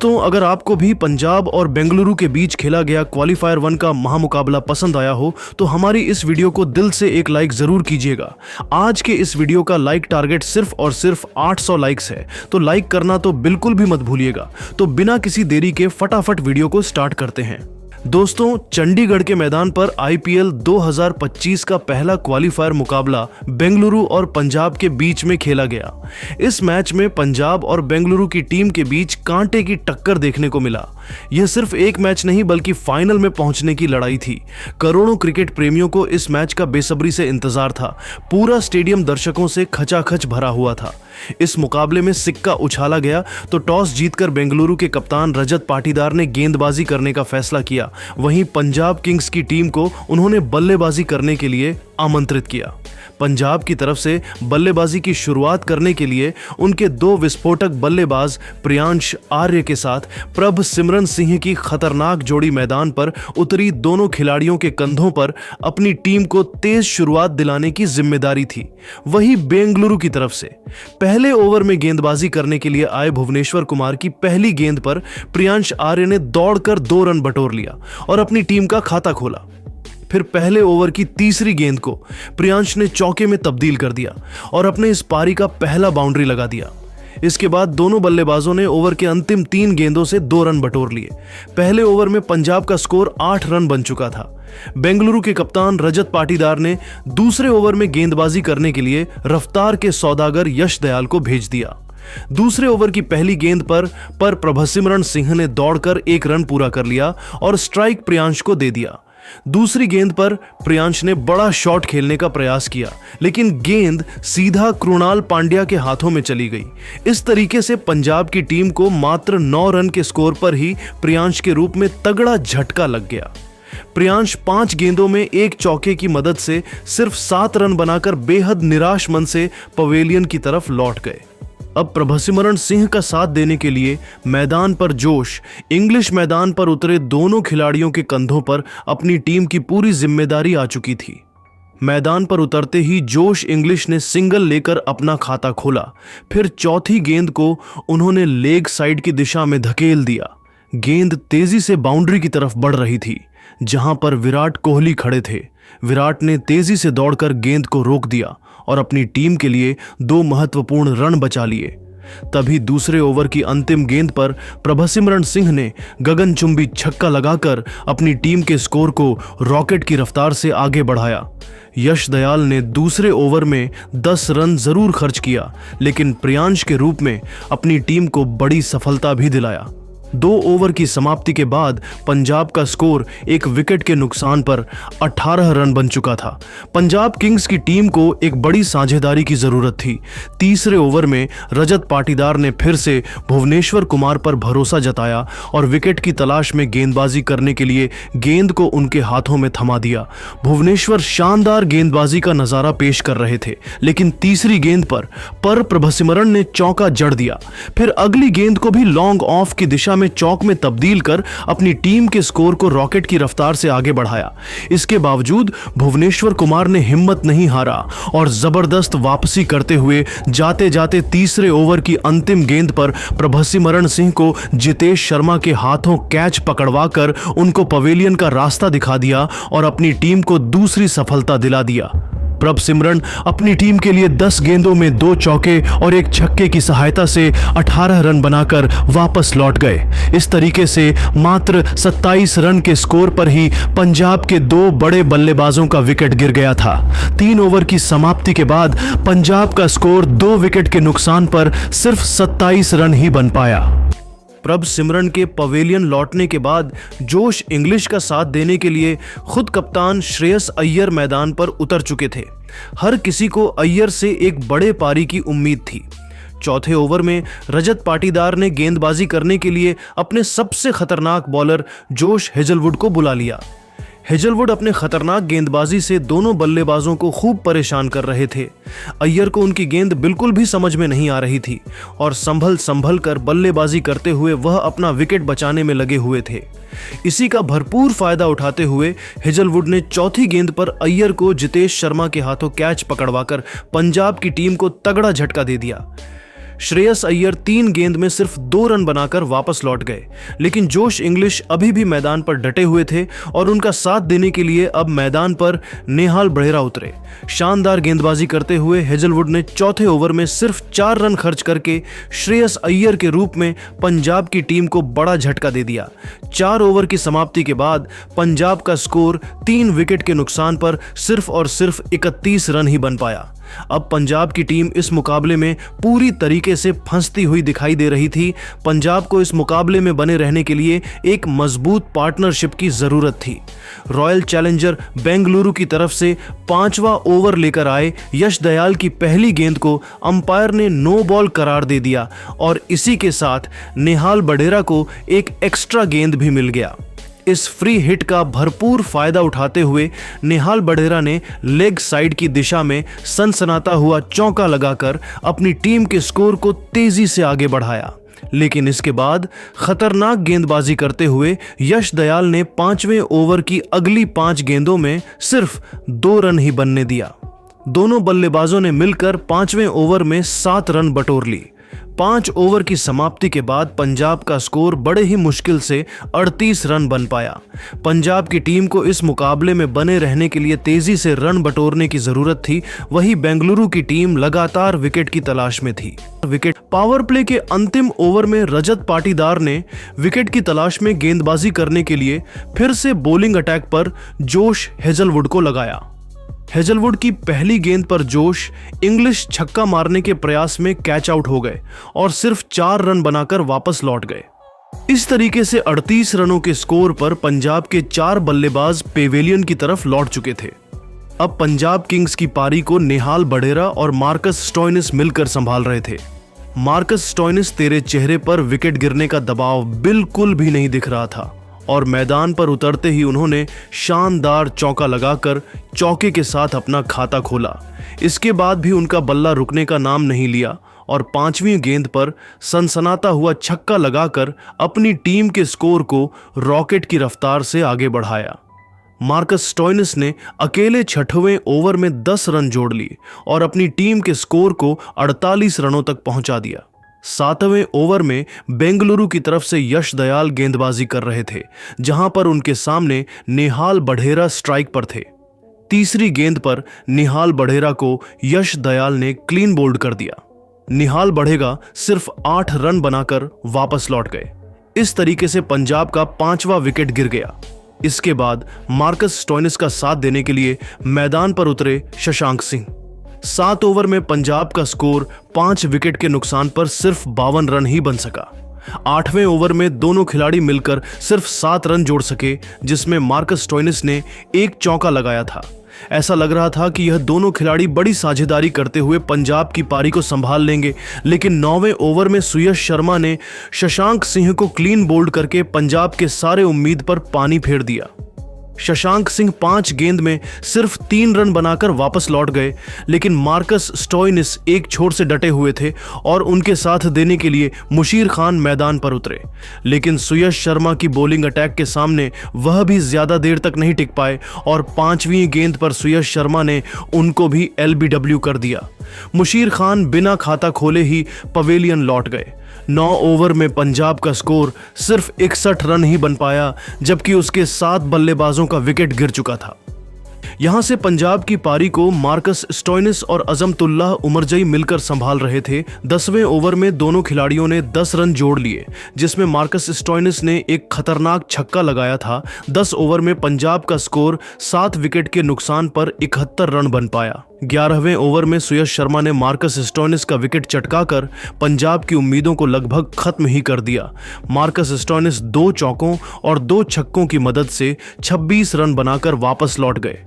दोस्तों, अगर आपको भी पंजाब और बेंगलुरु के बीच खेला गया क्वालीफायर 1 का महामुकाबला पसंद आया हो तो हमारी इस वीडियो को दिल से एक लाइक जरूर कीजिएगा। आज के इस वीडियो का लाइक टारगेट सिर्फ और सिर्फ 800 लाइक्स है, तो लाइक करना तो बिल्कुल भी मत भूलिएगा। तो बिना किसी देरी के फटाफट वीडियो को स्टार्ट करते हैं। दोस्तों, चंडीगढ़ के मैदान पर आईपीएल 2025 का पहला क्वालीफायर मुकाबला बेंगलुरु और पंजाब के बीच में खेला गया। इस मैच में पंजाब और बेंगलुरु की टीम के बीच कांटे की टक्कर देखने को मिला। यह सिर्फ एक मैच नहीं बल्कि फाइनल में पहुंचने की लड़ाई थी। करोड़ों क्रिकेट प्रेमियों को इस मैच का बेसब्री से इंतजार था। पूरा स्टेडियम दर्शकों से खचाखच भरा हुआ था। इस मुकाबले में सिक्का उछाला गया तो टॉस जीतकर बेंगलुरु के कप्तान रजत पाटीदार ने गेंदबाजी करने का फैसला किया। वहीं पंजाब किंग्स की टीम को उन्होंने बल्लेबाजी करने के लिए आमंत्रित किया। पंजाब की तरफ से बल्लेबाजी की शुरुआत करने के लिए उनके दो विस्फोटक बल्लेबाज प्रियांश आर्य के साथ प्रभसिमरन सिंह की खतरनाक जोड़ी मैदान पर उतरी। दोनों खिलाड़ियों के कंधों पर अपनी टीम को तेज शुरुआत दिलाने की जिम्मेदारी थी। वहीं बेंगलुरु की तरफ से पहले ओवर में गेंदबाजी करने के लिए आए भुवनेश्वर कुमार की पहली गेंद पर प्रियांश आर्य ने दौड़कर 2 रन बटोर लिया और अपनी टीम का खाता खोला। फिर पहले ओवर की तीसरी गेंद को प्रियांश ने चौके में तब्दील कर दिया और अपने इस पारी का पहला बाउंड्री लगा दिया। इसके बाद दोनों बल्लेबाजों ने ओवर के अंतिम 3 गेंदों से 2 रन बटोर लिए। पहले ओवर में पंजाब का स्कोर 8 रन बन चुका था। बेंगलुरु के कप्तान रजत पाटीदार ने दूसरे ओवर में गेंदबाजी करने के लिए रफ्तार के सौदागर यश दयाल को भेज दिया। दूसरे ओवर की पहली गेंद पर प्रभसिमरन सिंह ने दौड़कर 1 रन पूरा कर लिया और स्ट्राइक प्रियांश को दे दिया। दूसरी गेंद पर प्रियांश ने बड़ा शॉट खेलने का प्रयास किया, लेकिन गेंद सीधा कृणाल पांड्या के हाथों में चली गई। इस तरीके से पंजाब की टीम को मात्र 9 रन के स्कोर पर ही प्रियांश के रूप में तगड़ा झटका लग गया। प्रियांश 5 गेंदों में 1 चौके की मदद से सिर्फ 7 रन बनाकर बेहद निराश मन से पवेलियन की तरफ लौट गए। अब प्रभसिमरन सिंह का साथ देने के लिए मैदान पर जोश इंग्लिश मैदान पर उतरे दोनों खिलाड़ियों के कंधों पर अपनी टीम की पूरी जिम्मेदारी आ चुकी थी। मैदान पर उतरते ही जोश इंग्लिश ने सिंगल लेकर अपना खाता खोला। फिर चौथी गेंद को उन्होंने लेग साइड की दिशा में धकेल दिया। गेंद तेजी से बाउंड्री की तरफ बढ़ रही थी, जहां पर विराट कोहली खड़े थे। विराट ने तेजी से दौड़कर गेंद को रोक दिया और अपनी टीम के लिए 2 महत्वपूर्ण रन बचा लिए। तभी दूसरे ओवर की अंतिम गेंद पर प्रभसिमरन सिंह ने गगनचुंबी छक्का लगाकर अपनी टीम के स्कोर को रॉकेट की रफ्तार से आगे बढ़ाया। यश दयाल ने दूसरे ओवर में 10 रन जरूर खर्च किया, लेकिन प्रियांश के रूप में अपनी टीम को बड़ी सफलता भी दिलाया। 2 ओवर की समाप्ति के बाद पंजाब का स्कोर 1 विकेट के नुकसान पर 18 रन बन चुका था। पंजाब किंग्स की टीम को एक बड़ी साझेदारी की जरूरत थी। तीसरे ओवर में रजत पाटीदार ने फिर से भुवनेश्वर कुमार पर भरोसा जताया और विकेट की तलाश में गेंदबाजी करने के लिए गेंद को उनके हाथों में थमा दिया। भुवनेश्वर शानदार गेंदबाजी का नजारा पेश कर रहे थे, लेकिन तीसरी गेंद पर प्रभसिमरन ने चौका जड़ दिया। फिर अगली गेंद को भी लॉन्ग ऑफ की दिशा में चौक में तब्दील कर अपनी टीम के स्कोर को रॉकेट की रफ्तार से आगे बढ़ाया। इसके बावजूद भुवनेश्वर कुमार ने हिम्मत नहीं हारा और जबरदस्त वापसी करते हुए जाते जाते तीसरे ओवर की अंतिम गेंद पर प्रभसिमरन सिंह को जितेश शर्मा के हाथों कैच पकड़वाकर उनको पवेलियन का रास्ता दिखा दिया और अपनी टीम को दूसरी सफलता दिला दिया। प्रभसिमरन अपनी टीम के लिए 10 गेंदों में 2 चौके और 1 छक्के की सहायता से 18 रन बनाकर वापस लौट गए। इस तरीके से मात्र 27 रन के स्कोर पर ही पंजाब के 2 बड़े बल्लेबाजों का विकेट गिर गया था। 3 ओवर की समाप्ति के बाद पंजाब का स्कोर 2 विकेट के नुकसान पर सिर्फ 27 रन ही बन पाया। प्रभसिमरन के पवेलियन लौटने के बाद जोश इंग्लिश का साथ देने के लिए खुद कप्तान श्रेयस अय्यर मैदान पर उतर चुके थे। हर किसी को अय्यर से एक बड़े पारी की उम्मीद थी। चौथे ओवर में रजत पाटीदार ने गेंदबाजी करने के लिए अपने सबसे खतरनाक बॉलर जोश हेजलवुड को बुला लिया। हेजलवुड अपने खतरनाक गेंदबाजी से दोनों बल्लेबाजों को खूब परेशान कर रहे थे। अय्यर को उनकी गेंद बिल्कुल भी समझ में नहीं आ रही थी और संभल कर बल्लेबाजी करते हुए वह अपना विकेट बचाने में लगे हुए थे। इसी का भरपूर फायदा उठाते हुए हेजलवुड ने चौथी गेंद पर अय्यर को जितेश शर्मा के हाथों कैच पकड़वाकर पंजाब की टीम को तगड़ा झटका दे दिया। श्रेयस अय्यर 3 गेंद में सिर्फ 2 रन बनाकर वापस लौट गए, लेकिन जोश इंग्लिश अभी भी मैदान पर डटे हुए थे और उनका साथ देने के लिए अब मैदान पर नेहाल बढेरा उतरे। शानदार गेंदबाजी करते हुए हेजलवुड ने चौथे ओवर में सिर्फ 4 रन खर्च करके श्रेयस अय्यर के रूप में पंजाब की टीम को बड़ा झटका दे दिया। 4 ओवर की समाप्ति के बाद पंजाब का स्कोर 3 विकेट के नुकसान पर सिर्फ और सिर्फ 31 रन ही बन पाया। अब पंजाब की टीम इस मुकाबले में पूरी तरीके से फंसती हुई दिखाई दे रही थी। पंजाब को इस मुकाबले में बने रहने के लिए एक मजबूत पार्टनरशिप की जरूरत थी। रॉयल चैलेंजर बेंगलुरु की तरफ से 5वां ओवर लेकर आए यश दयाल की पहली गेंद को अंपायर ने नो बॉल करार दे दिया और इसी के साथ नेहाल बढेरा को एक एक्स्ट्रा गेंद भी मिल गया। इस फ्री हिट का भरपूर फायदा उठाते हुए नेहाल बढेरा ने लेग साइड की दिशा में सनसनाता हुआ चौका लगाकर अपनी टीम के स्कोर को तेजी से आगे बढ़ाया। लेकिन इसके बाद खतरनाक गेंदबाजी करते हुए यश दयाल ने 5वें ओवर की अगली 5 गेंदों में सिर्फ 2 रन ही बनने दिया। दोनों बल्लेबाजों ने मिलकर 5वें ओवर में 7 रन बटोर ली। 5 ओवर की समाप्ति के बाद पंजाब का स्कोर बड़े ही मुश्किल से 38 रन बन पाया। पंजाब की टीम को इस मुकाबले में बने रहने के लिए तेजी से रन बटोरने की जरूरत थी। वहीं बेंगलुरु की टीम लगातार विकेट की तलाश में थी। पावर प्ले के अंतिम ओवर में रजत पाटीदार ने विकेट की तलाश में गेंदबाजी करने के लिए फिर से बॉलिंग अटैक पर जोश हेजलवुड को लगाया। हेजलवुड की पहली गेंद पर जोश इंग्लिश छक्का मारने के प्रयास में कैच आउट हो गए और सिर्फ 4 रन बनाकर वापस लौट गए। इस तरीके से 38 रनों के स्कोर पर पंजाब के 4 बल्लेबाज पेवेलियन की तरफ लौट चुके थे। अब पंजाब किंग्स की पारी को नेहाल बढेरा और मार्कस स्टोइनिस मिलकर संभाल रहे थे। मार्कस स्टोइनिस, तेरे चेहरे पर विकेट गिरने का दबाव बिल्कुल भी नहीं दिख रहा था और मैदान पर उतरते ही उन्होंने शानदार चौका लगाकर चौके के साथ अपना खाता खोला। इसके बाद भी उनका बल्ला रुकने का नाम नहीं लिया और 5वीं गेंद पर सनसनाता हुआ छक्का लगाकर अपनी टीम के स्कोर को रॉकेट की रफ्तार से आगे बढ़ाया। मार्कस स्टोइनिस ने अकेले 6वें ओवर में 10 रन जोड़ लिए और अपनी टीम के स्कोर को 48 रनों तक पहुंचा दिया। 7वें ओवर में बेंगलुरु की तरफ से यश दयाल गेंदबाजी कर रहे थे, जहां पर उनके सामने नेहाल बढेरा स्ट्राइक पर थे। तीसरी गेंद पर नेहाल बढेरा को यश दयाल ने क्लीन बोल्ड कर दिया। नेहाल बढेरा सिर्फ 8 रन बनाकर वापस लौट गए। इस तरीके से पंजाब का 5वां विकेट गिर गया। इसके बाद मार्कस स्टोइनिस का साथ देने के लिए मैदान पर उतरे शशांक सिंह। 7 ओवर में पंजाब का स्कोर 5 विकेट के नुकसान पर सिर्फ 52 रन ही बन सका। 8वें ओवर में दोनों खिलाड़ी मिलकर सिर्फ 7 रन जोड़ सके, जिसमें मार्कस स्टोइनिस ने एक चौका लगाया था। ऐसा लग रहा था कि यह दोनों खिलाड़ी बड़ी साझेदारी करते हुए पंजाब की पारी को संभाल लेंगे, लेकिन 9वें ओवर में सुयश शर्मा ने शशांक सिंह को क्लीन बोल्ड करके पंजाब के सारे उम्मीद पर पानी फेर दिया। शशांक सिंह 5 गेंद में सिर्फ 3 रन बनाकर वापस लौट गए, लेकिन मार्कस स्टोइनिस एक छोर से डटे हुए थे और उनके साथ देने के लिए मुशीर खान मैदान पर उतरे। लेकिन सुयश शर्मा की बॉलिंग अटैक के सामने वह भी ज्यादा देर तक नहीं टिक पाए और 5वीं गेंद पर सुयश शर्मा ने उनको भी LBW कर दिया। मुशीर खान बिना खाता खोले ही पवेलियन लौट गए। 9 ओवर में पंजाब का स्कोर सिर्फ 61 रन ही बन पाया, जबकि उसके 7 बल्लेबाजों का विकेट गिर चुका था। यहां से पंजाब की पारी को मार्कस स्टोइनिस और अजमतुल्लाह उमरजई मिलकर संभाल रहे थे। 10वें ओवर में दोनों खिलाड़ियों ने 10 रन जोड़ लिए, जिसमें मार्कस स्टोइनिस ने एक खतरनाक छक्का लगाया था। 10 ओवर में पंजाब का स्कोर 7 विकेट के नुकसान पर 71 रन बन पाया। 11वें ओवर में सुयश शर्मा ने मार्कस स्टोइनिस का विकेट चटकाकर पंजाब की उम्मीदों को लगभग खत्म ही कर दिया। मार्कस स्टोइनिस 2 चौकों और 2 छक्कों की मदद से 26 रन बनाकर वापस लौट गए।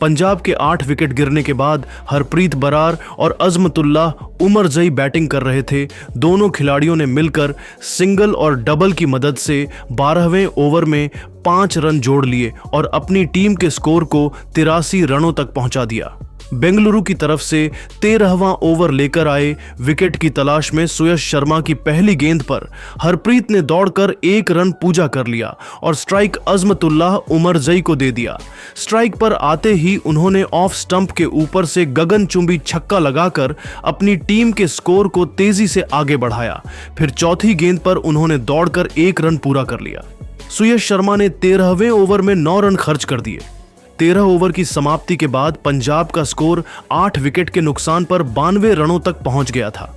पंजाब के 8 विकेट गिरने के बाद हरप्रीत बरार और अजमतुल्लाह उमरजई बैटिंग कर रहे थे। दोनों खिलाड़ियों ने मिलकर सिंगल और डबल की मदद से 12वें ओवर में 5 रन जोड़ लिए और अपनी टीम के स्कोर को 83 रनों तक पहुंचा दिया। बेंगलुरु की तरफ से 13वां ओवर लेकर आए विकेट की तलाश में सुयश शर्मा की पहली गेंद पर हरप्रीत ने दौड़कर 1 रन पूजा कर लिया और स्ट्राइक अजमतुल्लाह उमरजई को दे दिया। स्ट्राइक पर आते ही उन्होंने ऑफ स्टंप के ऊपर से गगनचुंबी छक्का लगाकर अपनी टीम के स्कोर को तेजी से आगे बढ़ाया। फिर चौथी गेंद पर उन्होंने दौड़कर 1 रन पूरा कर लिया। सुयश शर्मा ने 13वें ओवर में 9 रन खर्च कर दिए। 13 ओवर की समाप्ति के बाद पंजाब का स्कोर 8 विकेट के नुकसान पर 92 रनों तक पहुंच गया था।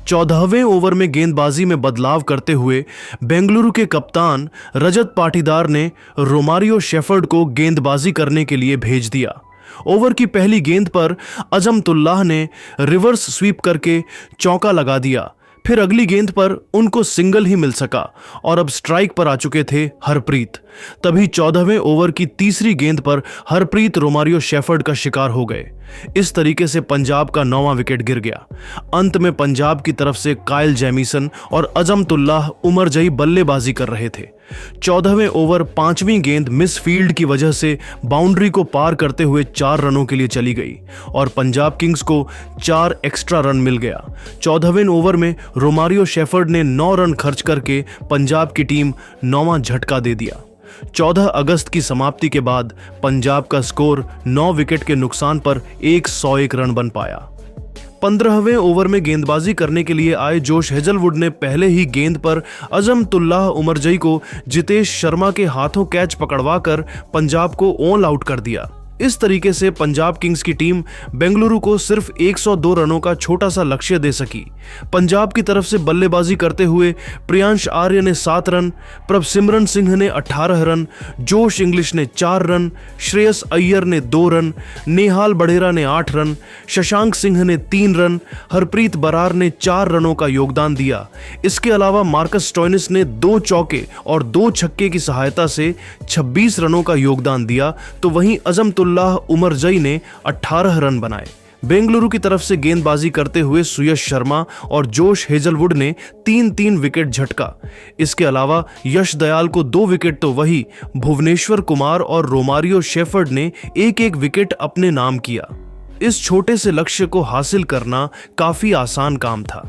14वें ओवर में गेंदबाजी में बदलाव करते हुए बेंगलुरु के कप्तान रजत पाटीदार ने रोमारियो शेफर्ड को गेंदबाजी करने के लिए भेज दिया। ओवर की पहली गेंद पर अजमतुल्लाह ने रिवर्स स्वीप करके चौका लगा दिया। फिर अगली गेंद पर उनको सिंगल ही मिल सका और अब स्ट्राइक पर आ चुके थे हरप्रीत। तभी 14वें ओवर की तीसरी गेंद पर हरप्रीत रोमारियो शेफर्ड का शिकार हो गए। इस तरीके से पंजाब का 9वां विकेट गिर गया। अंत में पंजाब की तरफ से कायल जेमिसन और अजमतुल्लाह उमरजई बल्लेबाजी कर रहे थे। 14वें ओवर 5वीं गेंद मिस फील्ड की वजह से बाउंड्री को पार करते हुए 4 रनों के लिए चली गई और पंजाब किंग्स को 4 एक्स्ट्रा रन मिल गया। 14वें ओवर में रोमारियो शेफर्ड ने 9 रन खर्च करके पंजाब की टीम 9वां झटका दे दिया। 14 अगस्त की समाप्ति के बाद पंजाब का स्कोर 9 विकेट के नुकसान पर 101 रन बन पाया। 15वें ओवर में गेंदबाजी करने के लिए आए जोश हेजलवुड ने पहले ही गेंद पर अजमतुल्लाह उमरजई को जितेश शर्मा के हाथों कैच पकड़वाकर पंजाब को ऑल आउट कर दिया। इस तरीके से पंजाब किंग्स की टीम बेंगलुरु को सिर्फ 102 रनों का छोटा सा लक्ष्य दे सकी। पंजाब की तरफ से बल्लेबाजी करते हुए प्रियांश आर्य ने 7 रन, प्रभसिमरन सिंह ने 18 रन, जोश इंग्लिश ने 4 रन, श्रेयस अय्यर ने 2 रन, नेहाल बढेरा ने 8 रन, शशांक सिंह ने 3 रन, हरप्रीत बरार ने 4 रनों का योगदान दिया। इसके अलावा मार्कस स्टोइनिस ने 2 चौके और 2 छक्के की सहायता से 26 रनों का योगदान दिया, तो वहीं अजमतुल्लाह उमरजई ने 18 रन बनाए। बेंगलुरु की तरफ से गेंदबाजी करते हुए सुयश शर्मा और जोश हेजलवुड ने 3-3 विकेट झटका। इसके अलावा यश दयाल को 2 विकेट तो वही भुवनेश्वर कुमार और रोमारियो शेफर्ड ने 1-1 विकेट अपने नाम किया। इस छोटे से लक्ष्य को हासिल करना काफी आसान काम था।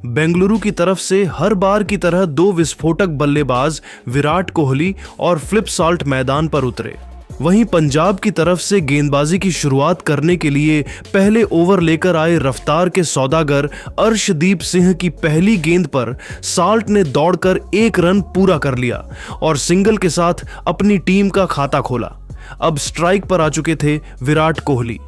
बेंगलुरु की तरफ से हर बार की तरह 2 विस्फोटक बल्लेबाज विराट कोहली और फ्लिप साल्ट मैदान पर उतरे। वहीं पंजाब की तरफ से गेंदबाजी की शुरुआत करने के लिए पहले ओवर लेकर आए रफ्तार के सौदागर अर्शदीप सिंह की पहली गेंद पर साल्ट ने दौड़कर 1 रन पूरा कर लिया और सिंगल के साथ अपनी टीम का खाता खोला। अब स्ट्राइक पर आ चुके थे विराट कोहली।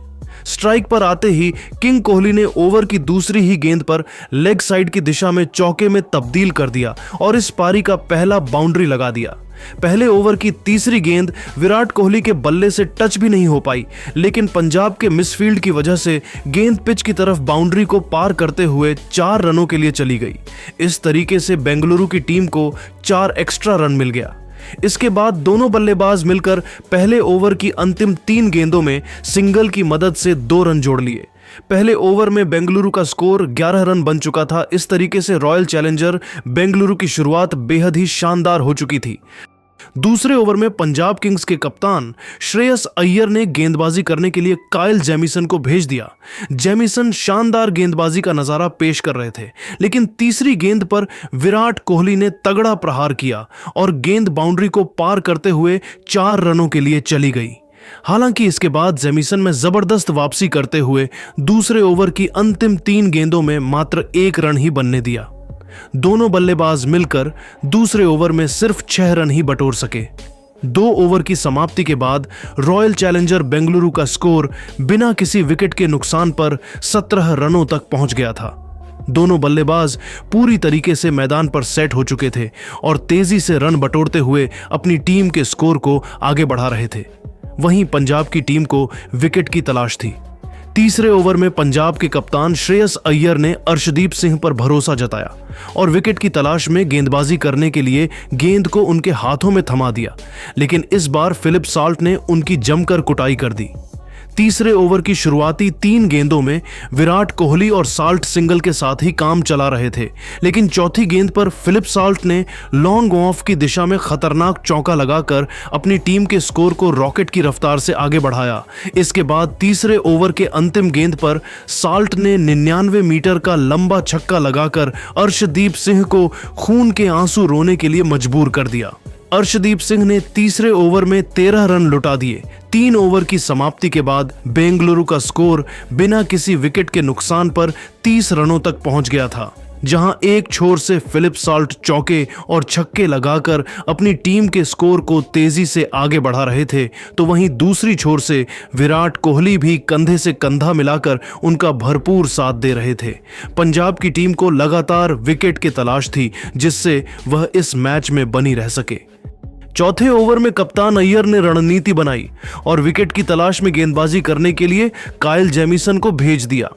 स्ट्राइक पर आते ही किंग कोहली ने ओवर की दूसरी ही गेंद पर लेग साइड की दिशा में चौके में तब्दील कर दिया और इस पारी का पहला बाउंड्री लगा दिया। पहले ओवर की तीसरी गेंद विराट कोहली के बल्ले से टच भी नहीं हो पाई, लेकिन पंजाब के मिसफील्ड की वजह से गेंद पिच की तरफ बाउंड्री को पार करते हुए 4 रनों के लिए चली गई। इस तरीके से बेंगलुरु की टीम को 4 एक्स्ट्रा रन मिल गया। इसके बाद दोनों बल्लेबाज मिलकर पहले ओवर की अंतिम 3 गेंदों में सिंगल की मदद से 2 रन जोड़ लिए। पहले ओवर में बेंगलुरु का स्कोर 11 रन बन चुका था। इस तरीके से रॉयल चैलेंजर बेंगलुरु की शुरुआत बेहद ही शानदार हो चुकी थी। दूसरे ओवर में पंजाब किंग्स के कप्तान श्रेयस अय्यर ने गेंदबाजी करने के लिए कायल जेमिसन को भेज दिया। जेमिसन शानदार गेंदबाजी का नजारा पेश कर रहे थे, लेकिन तीसरी गेंद पर विराट कोहली ने तगड़ा प्रहार किया और गेंद बाउंड्री को पार करते हुए 4 रनों के लिए चली गई। हालांकि इसके बाद जेमिसन में जबरदस्त वापसी करते हुए दूसरे ओवर की अंतिम 3 गेंदों में मात्र 1 रन ही बनने दिया। दोनों बल्लेबाज मिलकर दूसरे ओवर में सिर्फ 6 रन ही बटोर सके। 2 ओवर की समाप्ति के बाद रॉयल चैलेंजर बेंगलुरु का स्कोर बिना किसी विकेट के नुकसान पर 17 रनों तक पहुंच गया था। दोनों बल्लेबाज पूरी तरीके से मैदान पर सेट हो चुके थे और तेजी से रन बटोरते हुए अपनी टीम के स्कोर को आगे बढ़ा रहे थे। वहीं पंजाब की टीम को विकेट की तलाश थी। तीसरे ओवर में पंजाब के कप्तान श्रेयस अय्यर ने अर्शदीप सिंह पर भरोसा जताया और विकेट की तलाश में गेंदबाजी करने के लिए गेंद को उनके हाथों में थमा दिया, लेकिन इस बार फिलिप साल्ट ने उनकी जमकर कुटाई कर दी। तीसरे ओवर की शुरुआती 3 गेंदों में विराट कोहली और साल्ट सिंगल के साथ ही काम चला रहे थे, लेकिन चौथी गेंद पर फिलिप साल्ट ने लॉन्ग ऑफ की दिशा में खतरनाक चौका लगाकर अपनी टीम के स्कोर को रॉकेट की रफ्तार से आगे बढ़ाया। इसके बाद तीसरे ओवर के अंतिम गेंद पर साल्ट ने 99 मीटर का लंबा छक्का लगाकर अर्शदीप सिंह को खून के आंसू रोने के लिए मजबूर कर दिया। अर्शदीप सिंह ने तीसरे ओवर में 13 रन लुटा दिए। 3 ओवर की समाप्ति के बाद बेंगलुरु का स्कोर बिना किसी विकेट के नुकसान पर 30 रनों तक पहुंच गया था, जहां एक छोर से फिलिप साल्ट चौके और छक्के लगाकर अपनी टीम के स्कोर को तेजी से आगे बढ़ा रहे थे, तो वहीं दूसरी छोर से विराट कोहली भी कंधे से कंधा मिलाकर उनका भरपूर साथ दे रहे थे। पंजाब की टीम को लगातार विकेट की तलाश थी, जिससे वह इस मैच में बनी रह सके। चौथे ओवर में कप्तान अय्यर ने रणनीति बनाई और विकेट की तलाश में गेंदबाजी करने के लिए काइल जेमिसन को भेज दिया।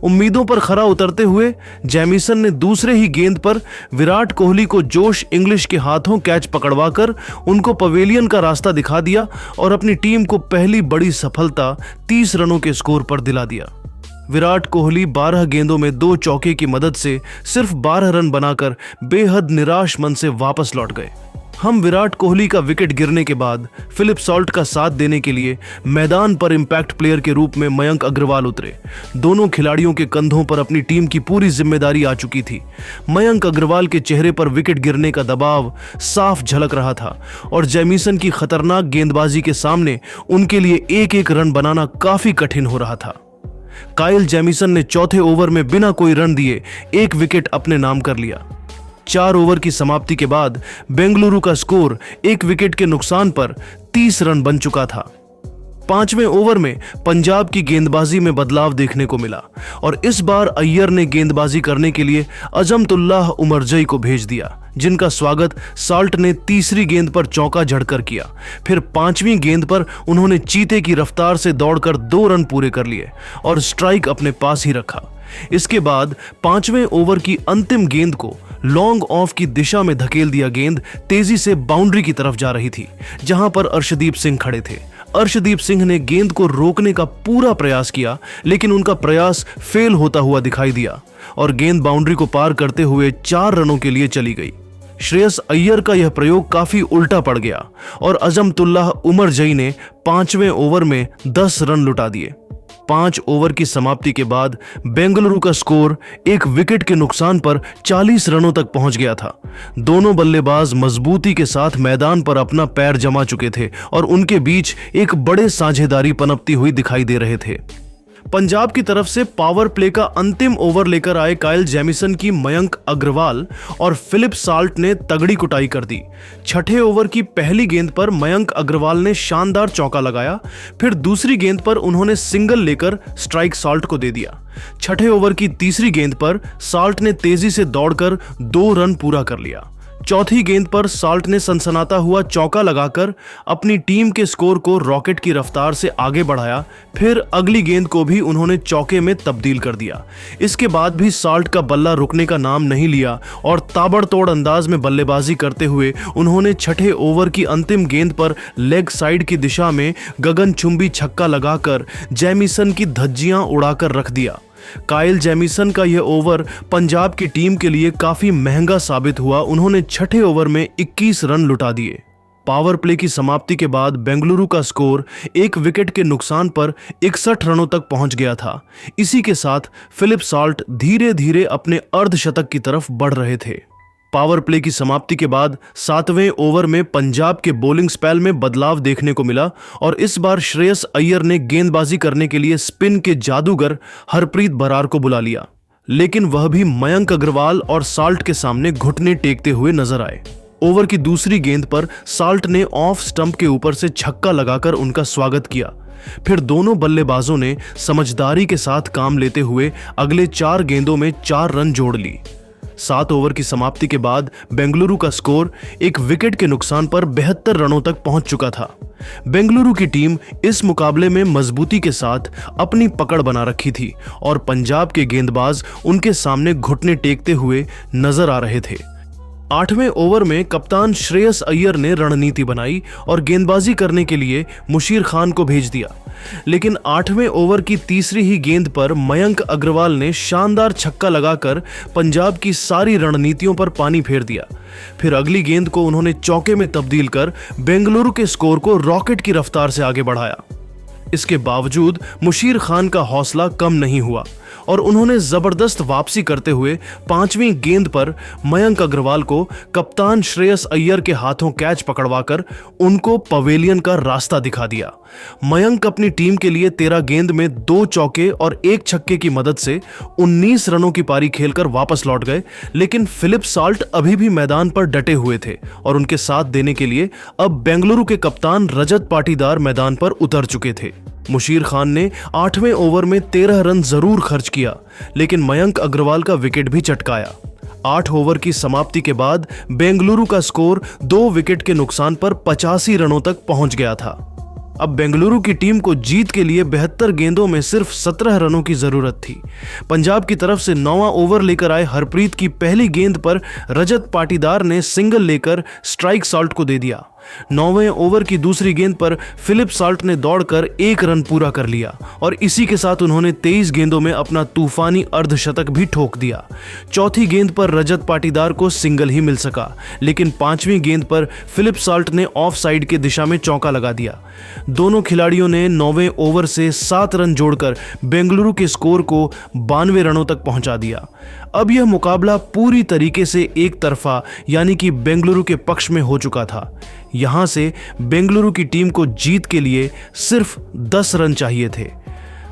उम्मीदों पर खरा उतरते हुए जेमिसन ने दूसरे ही गेंद पर विराट कोहली को जोश इंग्लिश के हाथों कैच पकड़वाकर उनको पवेलियन का रास्ता दिखा दिया और अपनी टीम को पहली बड़ी सफलता 30 रनों के स्कोर पर दिला दिया। विराट कोहली 12 गेंदों में 2 चौके की मदद से सिर्फ 12 रन बनाकर बेहद निराश मन से वापस लौट गए। हम विराट कोहली का विकेट गिरने के बाद फिलिप साल्ट का साथ देने के लिए मैदान पर इंपैक्ट प्लेयर के रूप में मयंक अग्रवाल उतरे। दोनों खिलाड़ियों के कंधों पर अपनी टीम की पूरी जिम्मेदारी आ चुकी थी। मयंक अग्रवाल के चेहरे पर विकेट गिरने का दबाव साफ झलक रहा था और जेमिसन की खतरनाक गेंदबाजी के सामने उनके लिए एक रन बनाना काफी कठिन हो रहा था। काइल जेमिसन ने चौथे ओवर में बिना कोई रन दिए 1 विकेट अपने नाम कर लिया। 4 ओवर की समाप्ति के बाद बेंगलुरु का स्कोर 1 विकेट के नुकसान पर 30 रन बन चुका था। 5वें ओवर में पंजाब की गेंदबाजी में बदलाव देखने को मिला और इस बार अय्यर ने गेंदबाजी करने के लिए अजमतुल्लाह उमरजई को भेज दिया, जिनका स्वागत साल्ट ने तीसरी गेंद पर चौका जड़कर किया। फिर 5वीं गेंद पर उन्होंने चीते की रफ्तार से दौड़कर 2 रन पूरे कर लिए और स्ट्राइक अपने पास ही रखा। इसके बाद 5वें ओवर की अंतिम गेंद को लॉन्ग ऑफ की दिशा में धकेल दिया। गेंद तेजी से बाउंड्री की तरफ जा रही थी, जहां पर अर्शदीप सिंह खड़े थे। अर्शदीप सिंह ने गेंद को रोकने का पूरा प्रयास किया, लेकिन उनका प्रयास फेल होता हुआ दिखाई दिया और गेंद बाउंड्री को पार करते हुए 4 रनों के लिए चली गई। श्रेयस अय्यर का यह प्रयोग काफी उल्टा पड़ गया और अजमतुल्लाह उमरजई ने 5वें ओवर में 10 रन लुटा दिए। 5 ओवर की समाप्ति के बाद बेंगलुरु का स्कोर 1 विकेट के नुकसान पर 40 रनों तक पहुंच गया था। दोनों बल्लेबाज मजबूती के साथ मैदान पर अपना पैर जमा चुके थे और उनके बीच एक बड़े साझेदारी पनपती हुई दिखाई दे रहे थे। पंजाब की तरफ से पावर प्ले का अंतिम ओवर लेकर आए काइल जेमिसन की मयंक अग्रवाल और फिलिप साल्ट ने तगड़ी कुटाई कर दी। 6ठे ओवर की पहली गेंद पर मयंक अग्रवाल ने शानदार चौका लगाया। फिर दूसरी गेंद पर उन्होंने सिंगल लेकर स्ट्राइक साल्ट को दे दिया। 6ठे ओवर की तीसरी गेंद पर साल्ट ने तेजी से दौड़कर 2 रन पूरा कर लिया। चौथी गेंद पर साल्ट ने सनसनाता हुआ चौका लगाकर अपनी टीम के स्कोर को रॉकेट की रफ्तार से आगे बढ़ाया। फिर अगली गेंद को भी उन्होंने चौके में तब्दील कर दिया। इसके बाद भी साल्ट का बल्ला रुकने का नाम नहीं लिया और ताबड़तोड़ अंदाज में बल्लेबाजी करते हुए उन्होंने 6ठे ओवर की अंतिम गेंद पर लेग साइड की दिशा में गगनचुंबी छक्का लगाकर जेमिसन की धज्जियां उड़ाकर रख दिया। काइल जेमिसन का यह ओवर पंजाब की टीम के लिए काफी महंगा साबित हुआ। उन्होंने 6ठे ओवर में 21 रन लुटा दिए। पावर प्ले की समाप्ति के बाद बेंगलुरु का स्कोर 1 विकेट के नुकसान पर 61 रनों तक पहुंच गया था। इसी के साथ फिलिप साल्ट धीरे धीरे अपने अर्धशतक की तरफ बढ़ रहे थे। पावर प्ले की समाप्ति के बाद 7वें ओवर में पंजाब के बॉलिंग स्पेल में बदलाव देखने को मिला और इस बार श्रेयस अय्यर ने गेंदबाजी करने के लिए स्पिन के जादूगर हरप्रीत बरार को बुला लिया, लेकिन वह भी मयंक अग्रवाल और साल्ट के सामने घुटने टेकते हुए नजर आए। ओवर की दूसरी गेंद पर साल्ट ने ऑफ स्टंप के ऊपर से छक्का लगाकर उनका स्वागत किया। फिर दोनों बल्लेबाजों ने समझदारी के साथ काम लेते हुए अगले 4 गेंदों में 4 रन जोड़ ली। 7 ओवर की समाप्ति के बाद बेंगलुरु का स्कोर 1 विकेट के नुकसान पर 72 रनों तक पहुंच चुका था। बेंगलुरु की टीम इस मुकाबले में मजबूती के साथ अपनी पकड़ बना रखी थी और पंजाब के गेंदबाज उनके सामने घुटने टेकते हुए नजर आ रहे थे। 8वें ओवर में कप्तान श्रेयस अय्यर ने रणनीति बनाई और गेंदबाजी करने के लिए मुशीर खान को भेज दिया, लेकिन 8वें ओवर की तीसरी ही गेंद पर मयंक अग्रवाल ने शानदार छक्का लगाकर पंजाब की सारी रणनीतियों पर पानी फेर दिया। फिर अगली गेंद को उन्होंने चौके में तब्दील कर बेंगलुरु के स्कोर को रॉकेट की रफ्तार से आगे बढ़ाया। इसके बावजूद मुशीर खान का हौसला कम नहीं हुआ और उन्होंने जबरदस्त वापसी करते हुए 5वीं गेंद पर मयंक अग्रवाल को कप्तान श्रेयस अय्यर के हाथों कैच पकड़वाकर उनको पवेलियन का रास्ता दिखा दिया। मयंक अपनी टीम के लिए 13 गेंद में 2 चौके और 1 छक्के की मदद से 19 रनों की पारी खेलकर वापस लौट गए, लेकिन फिलिप साल्ट अभी भी मैदान पर डटे हुए थे और उनके साथ देने के लिए अब बेंगलुरु के कप्तान रजत पाटीदार मैदान पर उतर चुके थे। मुशीर खान ने 8वें ओवर में 13 रन जरूर खर्च किया, लेकिन मयंक अग्रवाल का विकेट भी चटकाया। 8 ओवर की समाप्ति के बाद बेंगलुरु का स्कोर 2 विकेट के नुकसान पर 85 रनों तक पहुंच गया था। अब बेंगलुरु की टीम को जीत के लिए 72 गेंदों में सिर्फ 17 रनों की जरूरत थी। पंजाब की तरफ से 9वां ओवर लेकर आए हरप्रीत की पहली गेंद पर रजत पाटीदार ने सिंगल लेकर स्ट्राइक साल्ट को दे दिया। 9वें ओवर की दूसरी गेंद पर फिलिप साल्ट ने दौड़कर 1 रन पूरा कर लिया और इसी के साथ उन्होंने 23 गेंदों में अपना तूफानी अर्धशतक भी ठोक दिया। चौथी गेंद पर रजत पाटीदार को सिंगल ही मिल सका, लेकिन 5वीं गेंद पर फिलिप साल्ट ने ऑफ साइड के दिशा में चौका लगा दिया। दोनों खिलाड़ियों ने 9वें ओवर से 7 रन जोड़कर बेंगलुरु के स्कोर को 92 रनों तक पहुंचा दिया। अब यह मुकाबला पूरी तरीके से एक तरफा यानी कि बेंगलुरु के पक्ष में हो चुका था। यहां से बेंगलुरु की टीम को जीत के लिए सिर्फ 10 रन चाहिए थे।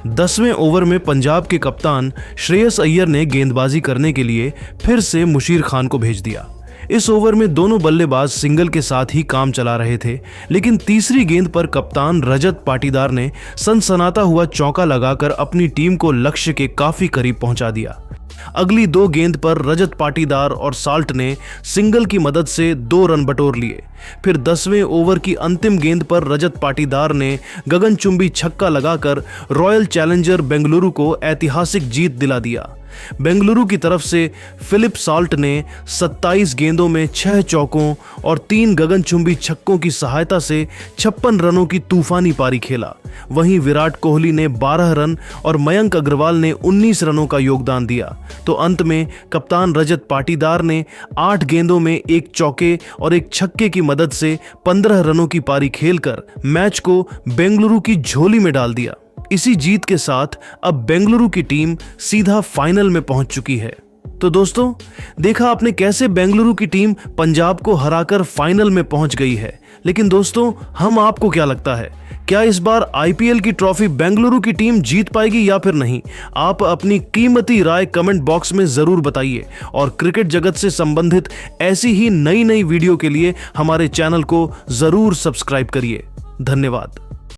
10वें ओवर में पंजाब के कप्तान श्रेयस अय्यर ने गेंदबाजी करने के लिए फिर से मुशीर खान को भेज दिया। इस ओवर में दोनों बल्लेबाज सिंगल के साथ ही काम चला रहे थे, लेकिन तीसरी गेंद पर कप्तान रजत पाटीदार ने सनसनाता हुआ चौका लगाकर अपनी टीम को लक्ष्य के काफी करीब पहुंचा दिया। अगली 2 गेंद पर रजत पाटीदार और साल्ट ने सिंगल की मदद से 2 रन बटोर लिए। फिर 10वें ओवर की अंतिम गेंद पर रजत पाटीदार ने गगनचुंबी छक्का लगाकर रॉयल चैलेंजर बेंगलुरु को ऐतिहासिक जीत दिला दिया। बेंगलुरु की तरफ से फिलिप साल्ट ने 27 गेंदों में 6 चौकों और 3 गगनचुंबी छक्कों की सहायता से 56 रनों की तूफानी पारी खेला। वहीं विराट कोहली ने 12 रन और मयंक अग्रवाल ने 19 रनों का योगदान दिया। तो अंत में कप्तान रजत पाटीदार ने 8 गेंदों में 1 चौके और 1 छक्के की मदद से 15 रनों की पारी खेलकर मैच को बेंगलुरु की झोली में डाल दिया। इसी जीत के साथ अब बेंगलुरु की टीम सीधा फाइनल में पहुंच चुकी है। तो दोस्तों, देखा आपने कैसे बेंगलुरु की टीम पंजाब को हराकर फाइनल में पहुंच गई है। लेकिन दोस्तों, हम आपको क्या लगता है, क्या इस बार आईपीएल की ट्रॉफी बेंगलुरु की टीम जीत पाएगी या फिर नहीं? आप अपनी कीमती राय कमेंट बॉक्स में जरूर बताइए और क्रिकेट जगत से संबंधित ऐसी ही नई वीडियो के लिए हमारे चैनल को जरूर सब्सक्राइब करिए। धन्यवाद।